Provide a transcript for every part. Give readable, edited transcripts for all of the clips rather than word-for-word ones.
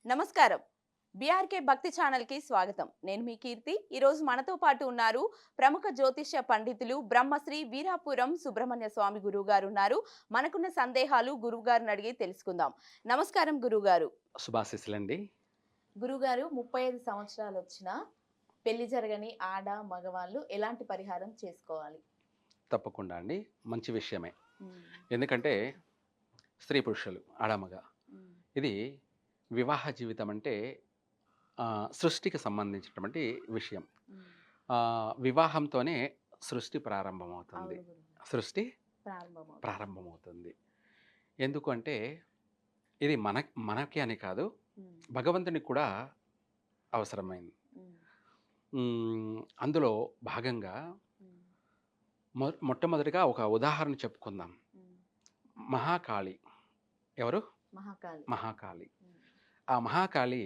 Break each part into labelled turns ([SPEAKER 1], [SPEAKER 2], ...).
[SPEAKER 1] నమస్కారం. బీఆర్కే భక్తి ఛానల్‌కి స్వాగతం. నేను మీ కీర్తి. ఈరోజు మనతో పాటు ఉన్నారు ప్రముఖ జ్యోతిష్య పండితులు బ్రహ్మశ్రీ వీరాపురం సుబ్రహ్మణ్య స్వామి గురువుగారు ఉన్నారు. మనకున్న సందేహాలు గురువుగారిని అడిగి తెలుసుకుందాం. నమస్కారం గురువుగారు.
[SPEAKER 2] శుభాశీస్సులండి.
[SPEAKER 1] గురువుగారు 35 సంవత్సరాలొచ్చినా పెళ్లి జరగని మగవాళ్ళు ఎలాంటి పరిహారం చేసుకోవాలి?
[SPEAKER 2] తప్పకుండా అండి. మంచి విషయమే.
[SPEAKER 1] హ్మ్.
[SPEAKER 2] ఎందుకంటే స్త్రీ, పురుషులు, ఆడ, మగ
[SPEAKER 1] హ్మ్.
[SPEAKER 2] ఇది వివాహ జీవితం అంటే సృష్టికి సంబంధించినటువంటి విషయం.
[SPEAKER 1] హ్మ్.
[SPEAKER 2] వివాహంతోనే సృష్టి ప్రారంభమవుతుంది.
[SPEAKER 1] అవును గురువు.
[SPEAKER 2] సృష్టి
[SPEAKER 1] ప్రారంభమవుతుంది.
[SPEAKER 2] ప్రారంభమవుతుంది. ఎందుకు అంటే ఇది మనకి అని కాదు,
[SPEAKER 1] హ్మ్.
[SPEAKER 2] భగవంతునికి కూడా అవసరమైంది.
[SPEAKER 1] హ్మ్.
[SPEAKER 2] అందులో భాగంగా
[SPEAKER 1] హ్మ్.
[SPEAKER 2] మొట్టమొదటిగా ఒక ఉదాహరణ చెప్పుకుందాం.
[SPEAKER 1] హ్మ్.
[SPEAKER 2] మహాకాళి ఎవరు?
[SPEAKER 1] మహాకాళి.
[SPEAKER 2] మహాకాళి.
[SPEAKER 1] హ్మ్.
[SPEAKER 2] ఆ మహాకాళి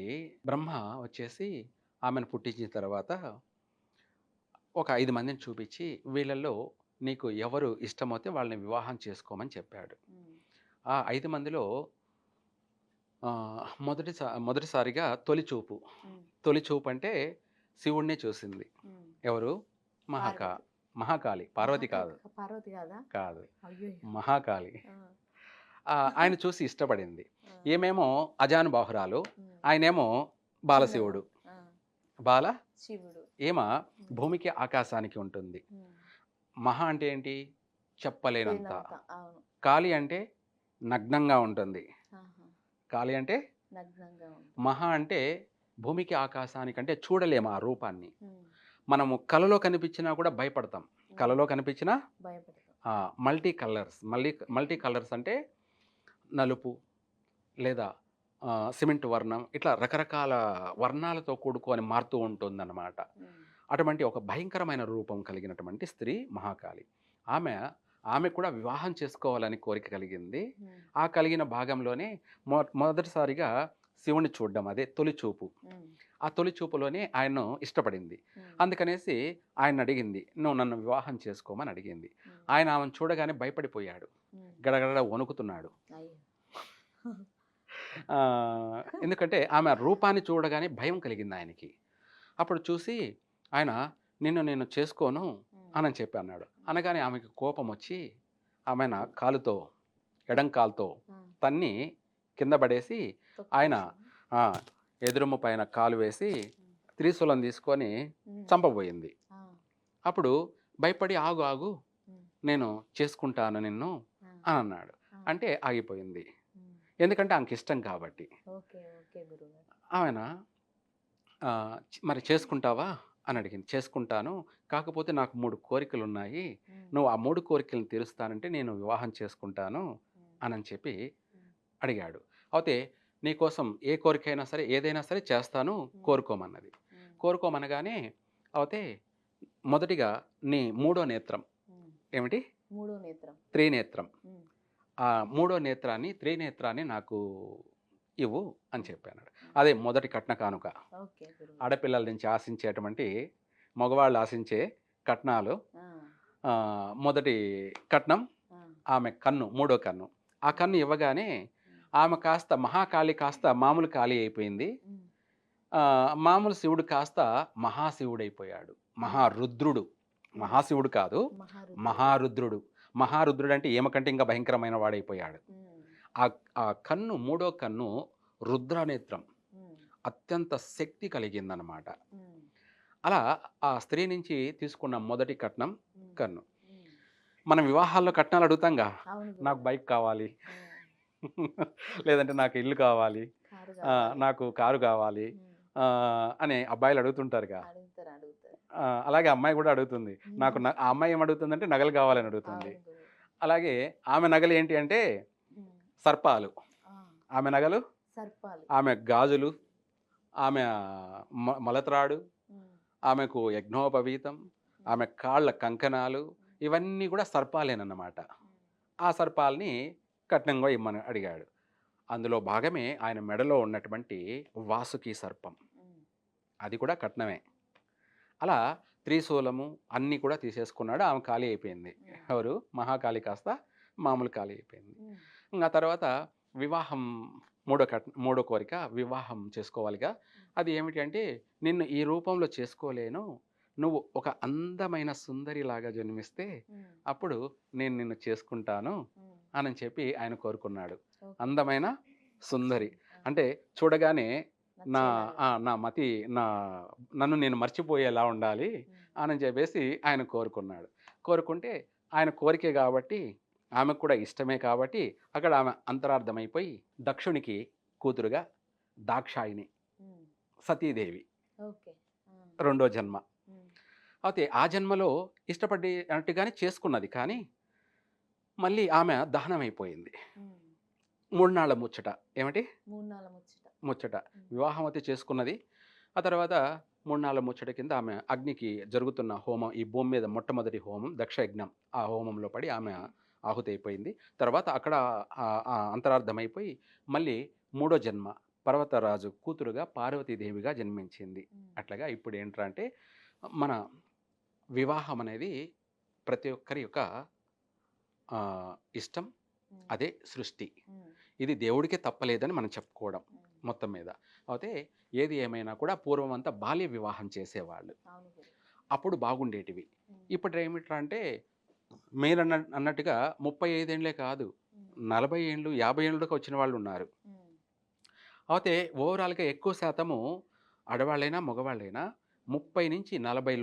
[SPEAKER 2] బ్రహ్మ వచ్చేసి ఆమెను పుట్టించిన తర్వాత ఒక 5 మందిని చూపించి, వీళ్ళల్లో నీకు ఎవరు ఇష్టమైతే వాళ్ళని వివాహం చేసుకోమని చెప్పాడు.
[SPEAKER 1] హ్మ్.
[SPEAKER 2] ఆ 5 మందిలో మొదటిసారిగా తొలి చూపు.
[SPEAKER 1] హ్మ్.
[SPEAKER 2] తొలి చూపు అంటే శివుడినే చూసింది.
[SPEAKER 1] హ్మ్.
[SPEAKER 2] ఎవరు? మహాకా
[SPEAKER 1] పార్వతి.
[SPEAKER 2] మహాకాళి. పార్వతి
[SPEAKER 1] మహాకాళి
[SPEAKER 2] కాదు.
[SPEAKER 1] పార్వతి కాదా?
[SPEAKER 2] కాదు.
[SPEAKER 1] అయ్యయ్యో!
[SPEAKER 2] మహాకాళి.
[SPEAKER 1] ఆ!
[SPEAKER 2] ఆయన చూసి ఇష్టపడింది.
[SPEAKER 1] ఆ!
[SPEAKER 2] ఈమేమో అజానుబాహురాలు.
[SPEAKER 1] హ్మ్.
[SPEAKER 2] ఆయనేమో
[SPEAKER 1] చిన్నగా.
[SPEAKER 2] బాలశివుడు.
[SPEAKER 1] ఆ!
[SPEAKER 2] బాల
[SPEAKER 1] శివుడు.
[SPEAKER 2] ఈమ
[SPEAKER 1] హ్మ్.
[SPEAKER 2] భూమికి, ఆకాశానికి ఉంటుంది.
[SPEAKER 1] హ్మ్.
[SPEAKER 2] మహా అంటే ఏంటి? చెప్పలేనంత.
[SPEAKER 1] లేనంత. అవును.
[SPEAKER 2] కాళి అంటే నగ్నంగా ఉంటుంది.
[SPEAKER 1] ఆహా!
[SPEAKER 2] కాళి అంటే
[SPEAKER 1] నగ్నంగా ఉంటుంది.
[SPEAKER 2] మహా అంటే భూమికి, ఆకాశానికంటే చూడలేము ఆ రూపాన్ని.
[SPEAKER 1] హ్మ్.
[SPEAKER 2] మనము కలలో కనిపించినా కూడా భయపడతాం.
[SPEAKER 1] హ్మ్.
[SPEAKER 2] కలలో కనిపించినా
[SPEAKER 1] భయపడతాం.
[SPEAKER 2] Multi colours. మల్టీ కలర్స్ అంటే నలుపు లేదా సిమెంట్ వర్ణం ఇట్లా రకరకాల వర్ణాలతో కూడుకొని మారుతూ ఉంటుందన్నమాట.
[SPEAKER 1] హ్మ్.
[SPEAKER 2] అటువంటి ఒక భయంకరమైన రూపం కలిగినటువంటి స్త్రీ మహాకాళి. ఆమె ఆమె కూడా వివాహం చేసుకోవాలని కోరిక కలిగింది.
[SPEAKER 1] హ్మ్.
[SPEAKER 2] ఆ కలిగిన భాగంలోనే మొదటిసారిగా శివుడిని చూడడం అదే తొలి చూపు.
[SPEAKER 1] హ్మ్.
[SPEAKER 2] ఆ తొలి చూపులోనే ఆయన్ను ఇష్టపడింది.
[SPEAKER 1] హ్మ్.
[SPEAKER 2] అందుకనేసి ఆయన్నడిగింది. "నువ్వు నన్ను వివాహం చేసుకోమని" అడిగింది.
[SPEAKER 1] హ్మ్.
[SPEAKER 2] ఆయన ఆమెను చూడగానే భయపడిపోయాడు.
[SPEAKER 1] హ్మ్.
[SPEAKER 2] గడగడ వణుకుతున్నాడు.
[SPEAKER 1] అయ్యో!
[SPEAKER 2] ఎందుకంటే ఆమె రూపాన్ని చూడగానే భయం కలిగింది ఆయనకి. అప్పుడు చూసి ఆయన "నిన్ను నేను చేసుకోను"
[SPEAKER 1] హ్మ్.
[SPEAKER 2] అనని చెప్పి అన్నాడు.
[SPEAKER 1] హ్మ్.
[SPEAKER 2] అనగానే ఆమెకి కోపమొచ్చి ఆమెన కాలుతో ఎడం కాలుతో
[SPEAKER 1] ఆ!
[SPEAKER 2] తన్ని కింద పడేసి ఆయన
[SPEAKER 1] తొక్కేసింది.
[SPEAKER 2] ఆ! ఎదురుమ్మ పైన కాలు వేసి
[SPEAKER 1] హ్మ్.
[SPEAKER 2] త్రిశూలం తీసుకొని
[SPEAKER 1] హ్మ్.
[SPEAKER 2] చంపబోయింది.
[SPEAKER 1] ఆ!
[SPEAKER 2] అప్పుడు భయపడి "ఆగు ఆగు
[SPEAKER 1] హ్మ్.
[SPEAKER 2] నేను చేసుకుంటాను నిన్ను"
[SPEAKER 1] ఆ!
[SPEAKER 2] అనన్నాడు.
[SPEAKER 1] ఆ!
[SPEAKER 2] అంటే ఆగిపోయింది.
[SPEAKER 1] హ్మ్.
[SPEAKER 2] ఎందుకంటే ఆమెకిష్టం కాబట్టి.
[SPEAKER 1] ఓకే. ఓకే గురుగారు.
[SPEAKER 2] ఆమెన "మరి చేసుకుంటావా?" అని అడిగింది. "చేసుకుంటాను. కాకపోతే నాకు 3 కోరికలున్నాయి.
[SPEAKER 1] హ్మ్.
[SPEAKER 2] నువ్వు ఆ 3 కోరికలను తీరుస్తానంటే నేను వివాహం చేసుకుంటాను"
[SPEAKER 1] హ్మ్.
[SPEAKER 2] అనని చెప్పి
[SPEAKER 1] హ్మ్.
[SPEAKER 2] అడిగాడు. అయితే "నీకోసం ఏ కోరికైనా సరే, ఏదైనా సరే చేస్తాను
[SPEAKER 1] హ్మ్.
[SPEAKER 2] కోరుకోమన్నది."
[SPEAKER 1] హ్మ్.
[SPEAKER 2] కోరుకోమనగానే అయితే మొదటిగా నీ మూడో నేత్రం
[SPEAKER 1] హ్మ్.
[SPEAKER 2] ఏమిటి?
[SPEAKER 1] మూడో నేత్రం.
[SPEAKER 2] త్రినేత్రం.
[SPEAKER 1] హ్మ్.
[SPEAKER 2] ఆ మూడో నేత్రాన్ని, త్రినేత్రాన్ని నాకు ఇవ్వు అని
[SPEAKER 1] హ్మ్.
[SPEAKER 2] చెప్పానన్నాడు.
[SPEAKER 1] హ్మ్.
[SPEAKER 2] అదే మొదటి కట్న కానుక.
[SPEAKER 1] ఓకే గురుగారు.
[SPEAKER 2] ఆడపిల్లల నుంచి ఆశించేటువంటి మగవాళ్ళు ఆశించే కట్నాలు
[SPEAKER 1] ఆ!
[SPEAKER 2] మొదటి కట్నం
[SPEAKER 1] ఆ!
[SPEAKER 2] ఆమె కన్ను, మూడో కన్ను. ఆ
[SPEAKER 1] హ్మ్.
[SPEAKER 2] కన్ను ఇవ్వగానే
[SPEAKER 1] హ్మ్.
[SPEAKER 2] ఆమె కాస్త మహాకాళి కాస్త మామూలు కాళి అయిపోయింది.
[SPEAKER 1] హ్మ్.
[SPEAKER 2] మామూలు శివుడు కాస్త మహాశివుడైపోయాడు.
[SPEAKER 1] హ్మ్.
[SPEAKER 2] మహారుద్రుడు.
[SPEAKER 1] హ్మ్.
[SPEAKER 2] మహాశివుడు కాదు.
[SPEAKER 1] మహారుద్రుడు.
[SPEAKER 2] మహారుద్రుడు. మహారుద్రుడంటే ఈమె కంటే ఇంకా భయంకరమైన వాడైపోయాడు.
[SPEAKER 1] హ్మ్.
[SPEAKER 2] ఆ ఆ కన్ను మూడో కన్ను రుద్రనేత్రం.
[SPEAKER 1] హ్మ్.
[SPEAKER 2] అత్యంత శక్తి కలిగిందనమాట.
[SPEAKER 1] హ్మ్.
[SPEAKER 2] అలా ఆ స్త్రీ నుంచి తీసుకున్న మొదటి కట్నం
[SPEAKER 1] హ్మ్.
[SPEAKER 2] కన్ను.
[SPEAKER 1] హ్మ్.
[SPEAKER 2] మనం వివాహాల్లో కట్నాలు అడుగుతాంగా.
[SPEAKER 1] అవును
[SPEAKER 2] నాకు
[SPEAKER 1] గురుగారు.
[SPEAKER 2] బైక్ కావాలి.
[SPEAKER 1] హ్మ్.
[SPEAKER 2] లేదంటే నాకు ఇల్లు కావాలి.
[SPEAKER 1] కారు గావాలి.
[SPEAKER 2] నాకు కారు కావాలి.
[SPEAKER 1] హ్మ్.
[SPEAKER 2] అని అబ్బాయిలు అడుగుతుంటారుగా.
[SPEAKER 1] అడుగుతారు. అడుగుతారు.
[SPEAKER 2] అలాగే అమ్మాయి గూడా అడుగుతుంది.
[SPEAKER 1] హుహు.
[SPEAKER 2] ఆ అమ్మాయి ఏమడుగుతుందంటే నగలు కావాలని అడుగుతుంది.
[SPEAKER 1] అవును గురువు.
[SPEAKER 2] అలాగే ఆమె నగలు ఏంటి అంటే
[SPEAKER 1] హ్మ్.
[SPEAKER 2] సర్పాలు.
[SPEAKER 1] ఆ!
[SPEAKER 2] ఆమె నగలు,
[SPEAKER 1] సర్పాలు.
[SPEAKER 2] ఆమె గాజులు, ఆమె మలత్రాడు,
[SPEAKER 1] హ్మ్.
[SPEAKER 2] ఆమెకు యజ్ఞోపవీతం,
[SPEAKER 1] హ్మ్.
[SPEAKER 2] ఆమె కాళ్ళ కంకణాలు
[SPEAKER 1] హ్మ్.
[SPEAKER 2] ఇవన్నీ గూడా సర్పాలేనన్నమాట.
[SPEAKER 1] హ్మ్.
[SPEAKER 2] ఆ సర్పాల్ని కట్నంగా ఇమ్మని అడిగాడు. అందులో భాగమే ఆయన మెడలో ఉన్నటువంటి వాసుకి సర్పం.
[SPEAKER 1] హ్మ్.
[SPEAKER 2] అది కూడా కట్నమే. అలా త్రిశూలము అన్నీ కూడా తీసేసుకున్నాడు. ఆమె ఖాళీ అయిపోయింది.
[SPEAKER 1] హ్మ్.
[SPEAKER 2] ఎవరు? మహాకాళి కాస్త మామూలు ఖాళీ అయిపోయింది.
[SPEAKER 1] హ్మ్.
[SPEAKER 2] ఇంగ ఆ తర్వాత వివాహం మూడో కోరిక వివాహం చేసుకోవాలిగా. అది ఏమిటి అంటే, నిన్ను ఈ రూపంలో చేసుకోలేను. నువ్వు ఒక అందమైన సుందరిలాగా జన్మిస్తే
[SPEAKER 1] హ్మ్.
[SPEAKER 2] అప్పుడు నేను నిన్ను చేసుకుంటాను
[SPEAKER 1] హ్మ్.
[SPEAKER 2] అని చెప్పి ఆయన కోరుకున్నాడు.
[SPEAKER 1] ఓకే.
[SPEAKER 2] అందమైన సుందరి.
[SPEAKER 1] ఆ!
[SPEAKER 2] అంటే చూడగానే నా
[SPEAKER 1] నచ్చేలాగా.
[SPEAKER 2] నా మతి నా నన్ను నేను మర్చిపోయేలా ఉండాలి
[SPEAKER 1] హ్మ్.
[SPEAKER 2] అని చెప్పేసి ఆయన కోరుకున్నాడు. కోరుకుంటే ఆయన కోరికే కాబట్టి, ఆమెకు కూడా ఇష్టమే కాబట్టి, అక్కడ ఆమె అంతరార్థమైపోయి దక్షునికి కూతురుగా దాక్షాయిని,
[SPEAKER 1] హ్మ్.
[SPEAKER 2] సతీదేవి
[SPEAKER 1] ఓకే. ఆ!
[SPEAKER 2] రెండో జన్మ.
[SPEAKER 1] హ్మ్.
[SPEAKER 2] అయితే ఆ జన్మలో ఇష్టపడినట్టుగానే చేసుకున్నది. కానీ మళ్ళీ ఆమె దహనమైపోయింది.
[SPEAKER 1] హ్మ్.
[SPEAKER 2] 3 నాళ్ళ ముచ్చట. ఏమిటి?
[SPEAKER 1] 3 నాళ్ళ ముచ్చట.
[SPEAKER 2] ముచ్చట.
[SPEAKER 1] హ్మ్.
[SPEAKER 2] వివాహం అయితే చేసుకున్నది. ఆ తర్వాత 3 నాళ్ళ ముచ్చట కింద ఆమె అగ్నికి జరుగుతున్న హోమం, ఈ భూమి మీద మొట్టమొదటి హోమం దక్షయజ్ఞం. ఆ హోమంలో పడి ఆమె ఆహుతైపోయింది. తర్వాత అక్కడ అంతరార్థమైపోయి మళ్ళీ మూడో జన్మ పర్వతరాజు కూతురుగా పార్వతీదేవిగా జన్మించింది.
[SPEAKER 1] హ్మ్.
[SPEAKER 2] అట్లాగా ఇప్పుడేంట్రా అంటే మన వివాహం అనేది ప్రతి ఒక్కరి యొక్క ఇష్టం.
[SPEAKER 1] హ్మ్.
[SPEAKER 2] అదే సృష్టి.
[SPEAKER 1] హ్మ్.
[SPEAKER 2] ఇది దేవుడికే తప్పలేదని మనం చెప్పుకోవడం
[SPEAKER 1] హ్మ్.
[SPEAKER 2] మొత్తం మీద. అయితే ఏది ఏమైనా కూడా పూర్వం అంతా బాల్య వివాహం చేసేవాళ్ళు.
[SPEAKER 1] అవును గురు.
[SPEAKER 2] అప్పుడు బాగుండేటివి.
[SPEAKER 1] హ్మ్.
[SPEAKER 2] ఇప్పుడు ఏమిట్రా అంటే అన్నట్టుగా 35 ఏండ్లే కాదు.
[SPEAKER 1] హ్మ్.
[SPEAKER 2] 40 ఏండ్లు, 50 ఏండ్లకి వచ్చిన వాళ్ళున్నారు.
[SPEAKER 1] హ్మ్.
[SPEAKER 2] అయితే ఓవరాల్‌గా ఎక్కువ శాతము ఆడవాళ్ళైనా, మగవాళ్ళైనా 30-40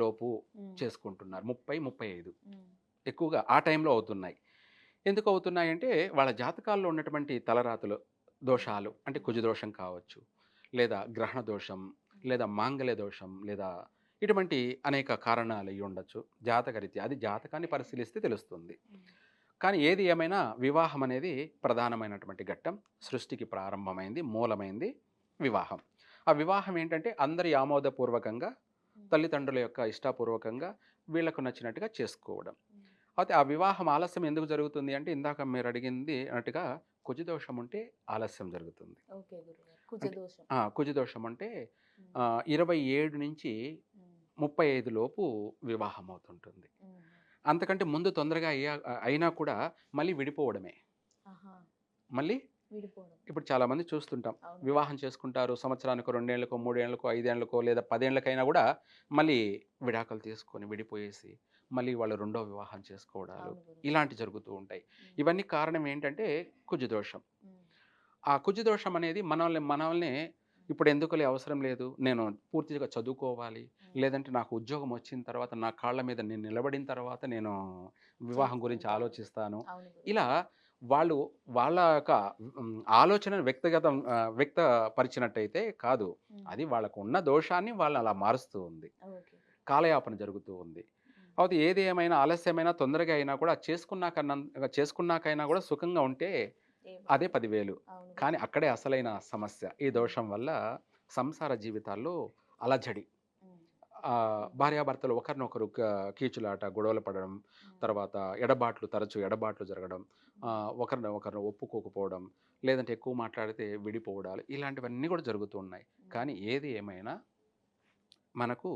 [SPEAKER 2] లోపు
[SPEAKER 1] హ్మ్.
[SPEAKER 2] చేసుకుంటున్నారు. 30, 35
[SPEAKER 1] హ్మ్.
[SPEAKER 2] ఎక్కువగా ఆ టైంలో అవుతున్నాయి. ఎందుకు అవుతున్నాయంటే వాళ్ళ జాతకాల్లో ఉన్నటువంటి తలరాతలు
[SPEAKER 1] హ్మ్.
[SPEAKER 2] దోషాలు అంటే
[SPEAKER 1] హ్మ్.
[SPEAKER 2] కుజ దోషం కావచ్చు, లేదా గ్రహణ దోషం,
[SPEAKER 1] హ్మ్.
[SPEAKER 2] లేదా మాంగళ్య దోషం, లేదా ఇటువంటి అనేక కారణాలు అయ్యి ఉండొచ్చు. జాతకరీత్యా అది జాతకాన్ని పరిశీలిస్తే తెలుస్తుంది.
[SPEAKER 1] హ్మ్.
[SPEAKER 2] కానీ ఏది ఏమైనా వివాహం అనేది ప్రధానమైనటువంటి ఘట్టం. సృష్టికి ప్రారంభమైంది, మూలమైంది వివాహం. ఆ వివాహం ఏంటంటే అందరి ఆమోదపూర్వకంగా,
[SPEAKER 1] హ్మ్.
[SPEAKER 2] తల్లిదండ్రుల యొక్క ఇష్టాపూర్వకంగా వీళ్ళకు నచ్చినట్టుగా చేసుకోవడం.
[SPEAKER 1] హ్మ్.
[SPEAKER 2] అయితే ఆ వివాహం ఆలస్యం ఎందుకు జరుగుతుంది అంటే ఇందాక మీరు అడిగింది అన్నట్టుగా కుజదోషం ఉంటే ఆలస్యం జరుగుతుంది.
[SPEAKER 1] ఓకే గురుగారు. కుజ
[SPEAKER 2] అంటే
[SPEAKER 1] దోషం.
[SPEAKER 2] కుజదోషం అంటే
[SPEAKER 1] హ్మ్.
[SPEAKER 2] 27 నుంచి
[SPEAKER 1] హ్మ్.
[SPEAKER 2] 35 లోపు వివాహం అవుతుంటుంది.
[SPEAKER 1] హుహు.
[SPEAKER 2] అంతకంటే ముందు తొందరగా అయినా కూడా మళ్ళీ విడిపోవడమే.
[SPEAKER 1] ఆహా!
[SPEAKER 2] మళ్ళీ
[SPEAKER 1] విడిపోవడం.
[SPEAKER 2] ఇప్పుడు చాలామంది చూస్తుంటాం.
[SPEAKER 1] అవును.
[SPEAKER 2] వివాహం చేసుకుంటారు. సంవత్సరానికో, 2 ఏళ్లకో, 3 ఏళ్లకో, 5 ఏళ్లకో లేదా 10 ఏళ్లకైనా గూడా మళ్ళీ విడాకులు తీసుకొని విడిపోయేసి, మళ్ళీ వాళ్ళు రెండో వివాహం చేసుకోవడాలు
[SPEAKER 1] అవును గురు.
[SPEAKER 2] ఇలాంటివి జరుగుతూ ఉంటాయి.
[SPEAKER 1] హ్మ్.
[SPEAKER 2] ఇవన్నీ కారణం ఏంటంటే కుజదోషం.
[SPEAKER 1] హ్మ్.
[SPEAKER 2] ఆ కుజదోషం అనేది మనల్ని
[SPEAKER 1] హ్మ్.
[SPEAKER 2] ఇప్పుడు ఎందుకులే అవసరం లేదు. నేను పూర్తిగా చదువుకోవాలి.
[SPEAKER 1] హ్మ్.
[SPEAKER 2] లేదంటే నాకు ఉద్యోగం వచ్చిన తర్వాత నా కాళ్ళ మీద నేను నిలబడిన తర్వాత నేను వివాహం గురించి
[SPEAKER 1] చేసుకుంటాను.
[SPEAKER 2] ఆలోచిస్తాను.
[SPEAKER 1] అవును గురు.
[SPEAKER 2] ఇలా వాళ్ళు వాళ్ళ యొక్క ఆలోచనను వ్యక్తపరిచినట్టయితే కాదు.
[SPEAKER 1] హ్మ్.
[SPEAKER 2] అది వాళ్ళకున్న దోషాన్ని వాళ్ళు అలా మారుస్తూ ఉంది.
[SPEAKER 1] ఓకే.
[SPEAKER 2] కాలయాపన జరుగుతూ ఉంది.
[SPEAKER 1] హ్మ్.
[SPEAKER 2] కాపోతే ఏది ఏమైనా ఆలస్యమైనా, తొందరగా అయినా కూడా చేసుకున్నాకైనా కూడా సుఖంగా ఉంటే
[SPEAKER 1] ఏ
[SPEAKER 2] అదే
[SPEAKER 1] బాధ.
[SPEAKER 2] 10,000.
[SPEAKER 1] అవును గురు.
[SPEAKER 2] కానీ అక్కడే అసలైన సమస్య. ఈ
[SPEAKER 1] హ్మ్.
[SPEAKER 2] దోషం వల్ల సంసార జీవితాల్లో అలజడి.
[SPEAKER 1] హ్మ్.
[SPEAKER 2] భార్యాభర్తలు ఒకరినొకరు కీచులాట, గొడవలు పడడం,
[SPEAKER 1] హ్మ్.
[SPEAKER 2] తర్వాత తరచూ ఎడబాట్లు జరగడం,
[SPEAKER 1] హ్మ్.
[SPEAKER 2] ఒకరిని ఒప్పుకోకపోవడం, లేదంటే ఎక్కువ మాట్లాడితే విడిపోవడాలు ఇలాంటివన్నీ కూడా జరుగుతూ ఉన్నాయి.
[SPEAKER 1] హ్మ్.
[SPEAKER 2] కానీ ఏది ఏమైనా మనకు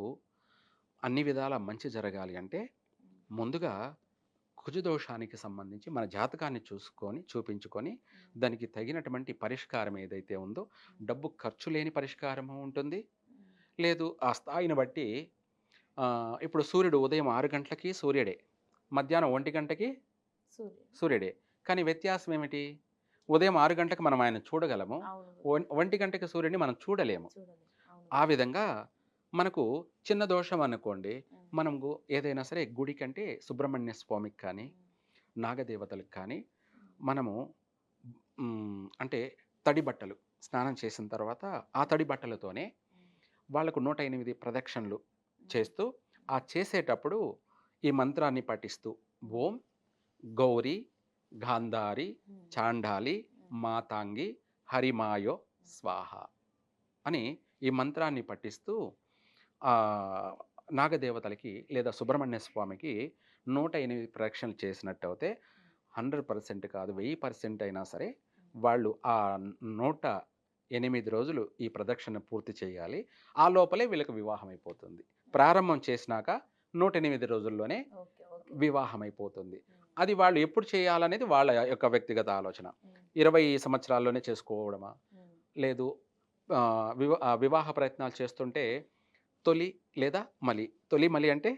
[SPEAKER 2] అన్ని విధాల మంచి జరగాలి అంటే
[SPEAKER 1] హ్మ్.
[SPEAKER 2] ముందుగా కుజదోషానికి సంబంధించి మన జాతకాన్ని చూపించుకొని
[SPEAKER 1] హ్మ్.
[SPEAKER 2] దానికి తగినటువంటి పరిష్కారం ఏదైతే ఉందో,
[SPEAKER 1] హ్మ్.
[SPEAKER 2] డబ్బు ఖర్చు లేని పరిష్కారము ఉంటుంది.
[SPEAKER 1] హ్మ్.
[SPEAKER 2] లేదు ఆ స్థాయిని బట్టి ఇప్పుడు సూర్యుడు ఉదయం 6 గంటలకి సూర్యుడే. మధ్యాహ్నం 1 గంటకి
[SPEAKER 1] సూర్యుడు.
[SPEAKER 2] సూర్యుడే. కానీ వ్యత్యాసం ఏమిటి? ఉదయం 6 గంటలకు మనం ఆయన్ని చూడగలము.
[SPEAKER 1] అవును గురు.
[SPEAKER 2] 1 గంటకి సూర్యుడిని మనం చూడలేము.
[SPEAKER 1] చూడలేం. అవును
[SPEAKER 2] ఆ
[SPEAKER 1] గురు.
[SPEAKER 2] విధంగా మనకు చిన్న దోషం అనుకోండి,
[SPEAKER 1] హ్మ్.
[SPEAKER 2] మనం ఏదైనా సరే గుడికంటే సుబ్రహ్మణ్య స్వామికి కానీ,
[SPEAKER 1] హ్మ్.
[SPEAKER 2] నాగదేవతలకు కానీ
[SPEAKER 1] హ్మ్.
[SPEAKER 2] మనము అంటే తడి బట్టలు స్నానం చేసిన తర్వాత ఆ తడి బట్టలతోనే
[SPEAKER 1] హ్మ్.
[SPEAKER 2] వాళ్ళకు 108 ప్రదక్షిణలు
[SPEAKER 1] హ్మ్.
[SPEAKER 2] చేస్తూ, ఆ చేసేటప్పుడు ఈ మంత్రాన్ని పఠిస్తూ
[SPEAKER 1] హ్మ్.
[SPEAKER 2] ఓం గౌరీ, గాంధారి,
[SPEAKER 1] హ్మ్.
[SPEAKER 2] చాండాలి,
[SPEAKER 1] హ్మ్.
[SPEAKER 2] మాతాంగి, హరిమాయో
[SPEAKER 1] హ్మ్.
[SPEAKER 2] స్వాహ అని ఈ మంత్రాన్ని పఠిస్తూ ఆహ్, నాగదేవతలకి లేదా సుబ్రహ్మణ్య స్వామికి 108 ప్రదక్షిణలు చేసినట్టయితే
[SPEAKER 1] హ్మ్.
[SPEAKER 2] 100% కాదు 1000% అయినా సరే
[SPEAKER 1] హ్మ్.
[SPEAKER 2] వాళ్ళు ఆ 108 రోజులు ఈ ప్రదక్షిణ పూర్తి చేయాలి. ఆ లోపలే వీళ్ళకి వివాహం అయిపోతుంది.
[SPEAKER 1] హ్మ్.
[SPEAKER 2] ప్రారంభం చేసినాక 108 రోజుల్లోనే
[SPEAKER 1] ఓకే. ఓకే.
[SPEAKER 2] వివాహం అయిపోతుంది.
[SPEAKER 1] హ్మ్.
[SPEAKER 2] అది వాళ్ళు ఎప్పుడు చేయాలనేది వాళ్ళ యొక్క వ్యక్తిగత ఆలోచన. 20 సంవత్సరాల్లోనే చేసుకోవడమా? లేదు వివాహ ప్రయత్నాలు చేస్తుంటే తొలి లేదా మలి. తొలి, మలి అంటే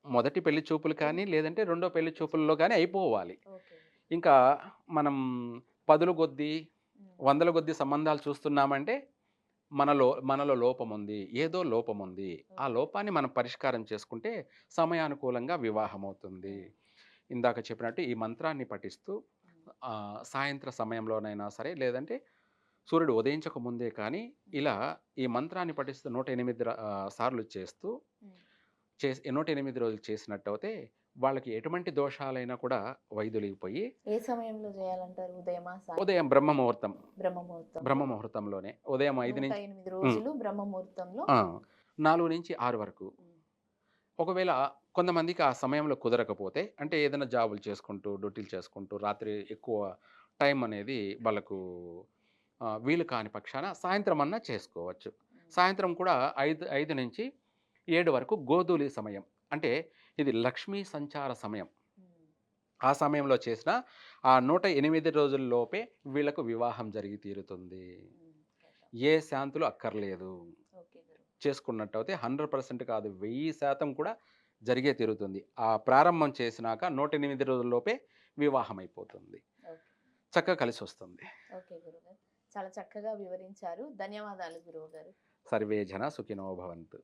[SPEAKER 2] మొదటి పెళ్లి చూపులు కానీ, లేదంటే రెండో పెళ్లి చూపుల్లో గానీ అయిపోవాలి. ఇంకా మనం పదుల కొద్దీ, వందల కొద్దీ సంబంధాలు చూస్తున్నామంటే మనలో లోపముంది. ఏదో లోపముంది. ఆ లోపాన్ని మనం పరిష్కారం చేసుకుంటే సమయానుకూలంగా వివాహమవుతుంది. ఇందాక చెప్పినట్టు ఈ మంత్రాన్ని పఠిస్తూ సాయంత్ర సమయంలోనైనా సరే, లేదంటే సూర్యుడు ఉదయించక ముందే కానీ, ఇలా ఈ మంత్రాన్ని పఠిస్తూ 108 సార్లు చేస్తూ 108 రోజులు చేసినట్టయితే వాళ్ళకి ఎటువంటి దోషాలైనా కూడా వైదొలిగిపోయి
[SPEAKER 1] ఏ సమయంలో చేయాలంటారు? ఉదయమా,
[SPEAKER 2] ఉదయం బ్రహ్మ ముహూర్తం.
[SPEAKER 1] బ్రహ్మముహూర్తం.
[SPEAKER 2] బ్రహ్మ ముహూర్తంలోనే ఉదయం 5 నుంచి
[SPEAKER 1] 108 రోజులు బ్రహ్మముహూర్తంలో.
[SPEAKER 2] 4 నుంచి 6 వరకు. ఒకవేళ కొంతమందికి ఆ సమయంలో కుదరకపోతే, అంటే ఏదైనా జాబులు చేసుకుంటూ, డ్యూటీలు చేసుకుంటూ, రాత్రి ఎక్కువ టైం అనేది వాళ్ళకు వీలు కాని పక్షాన సాయంత్రం అన్నా చేసుకోవచ్చు. సాయంత్రం కూడా 5 నుంచి 7 వరకు గోధూళి సమయం. అంటే ఇది లక్ష్మీ సంచార సమయం. ఆ సమయంలో చేసిన ఆ 108 రోజుల్లోపే వీళ్ళకు వివాహం జరిగి తీరుతుంది. ఏ శాంతులు అక్కర్లేదు. చేసుకున్నట్టయితే 100% కాదు, 1000% కూడా జరిగే తీరుతుంది. ఆ ప్రారంభం చేసినాక 108 రోజుల్లోపే వివాహం అయిపోతుంది. చక్కగా కలిసొస్తుంది.
[SPEAKER 1] ఓకే గురుగారు. చాలా చక్కగా వివరించారు. ధన్యవాదాలు గురువుగారు.
[SPEAKER 2] సర్వే జన సుఖినో భవంతు.